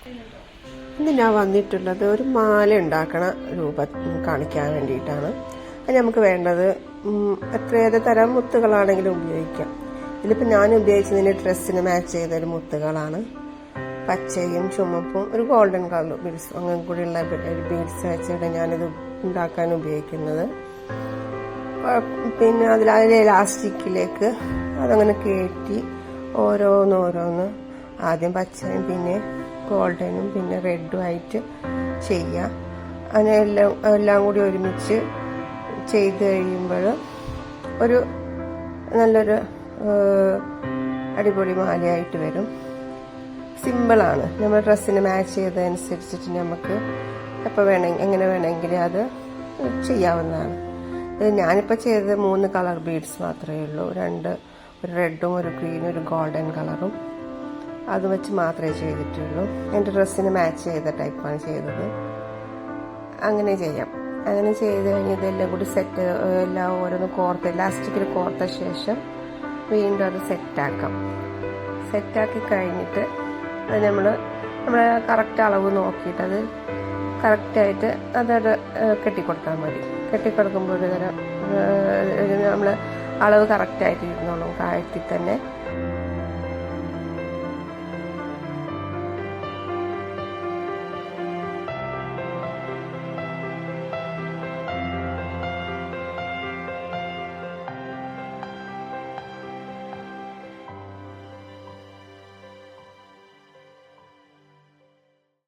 ഇന്ന് ഞാൻ വന്നിട്ടുള്ളത് ഒരു മാല ഉണ്ടാക്കണ രൂപം കാണിക്കാൻ വേണ്ടിയിട്ടാണ്. അത് നമുക്ക് വേണ്ടത് ഏത് തരം മുത്തുകളാണെങ്കിലും ഉപയോഗിക്കാം. ഇതിപ്പോൾ ഞാൻ ഉപയോഗിച്ചതിന് ഡ്രസ്സിന് മാച്ച് ചെയ്തൊരു മുത്തുകളാണ്. പച്ചയും ചുമപ്പും ഒരു ഗോൾഡൻ കളർ ബീഡ്സ് അങ്ങനെ കൂടിയുള്ള ഒരു ബീഡ്സ് വെച്ചിട്ട് ഞാനിത് ഉണ്ടാക്കാൻ ഉപയോഗിക്കുന്നത്. പിന്നെ അതിലെ ഇലാസ്റ്റിക്കിലേക്ക് അതങ്ങനെ കയറ്റി ഓരോന്നോരോന്ന് ആദ്യം പച്ചയും പിന്നെ ഗോൾഡനും പിന്നെ റെഡും ആയിട്ട് ചെയ്യുക. അങ്ങനെ എല്ലാം കൂടി ഒരുമിച്ച് ചെയ്ത് കഴിയുമ്പോൾ ഒരു നല്ലൊരു അടിപൊളി മാലയായിട്ട് വരും. സിമ്പിളാണ്. നമ്മൾ ഡ്രസ്സിന് മാച്ച് ചെയ്തതനുസരിച്ചിട്ട് നമുക്ക് എപ്പോൾ വേണമെങ്കിൽ എങ്ങനെ വേണമെങ്കിൽ അത് ചെയ്യാവുന്നതാണ്. ഞാനിപ്പോൾ ചെയ്തത് 3 കളർ ബീഡ്സ് മാത്രമേ ഉള്ളൂ. ഒരു റെഡും ഒരു ഗ്രീനും ഒരു ഗോൾഡൻ കളറും അത് വെച്ച് മാത്രമേ ചെയ്തിട്ടുള്ളൂ. എൻ്റെ ഡ്രസ്സിന് മാച്ച് ചെയ്ത ടൈപ്പാണ് ചെയ്തത്. അങ്ങനെ ചെയ്യാം. അങ്ങനെ ചെയ്ത് കഴിഞ്ഞ് ഇതെല്ലാം കൂടി സെറ്റ് എല്ലാം ഓരോന്ന് ഇലാസ്റ്റിക്കിൽ കോർത്ത ശേഷം വീണ്ടും അത് സെറ്റാക്കാം. സെറ്റാക്കി കഴിഞ്ഞിട്ട് അത് നമ്മളെ കറക്റ്റ് അളവ് നോക്കിയിട്ട് അത് കറക്റ്റായിട്ട് അതത് കെട്ടിക്കൊടുത്താൽ മതി. കെട്ടിക്കൊടുക്കുമ്പോൾ ഒരു തരം നമ്മൾ അളവ് കറക്റ്റായിട്ട് ഇരുന്നോളും. കാഴ്ത്തി തന്നെ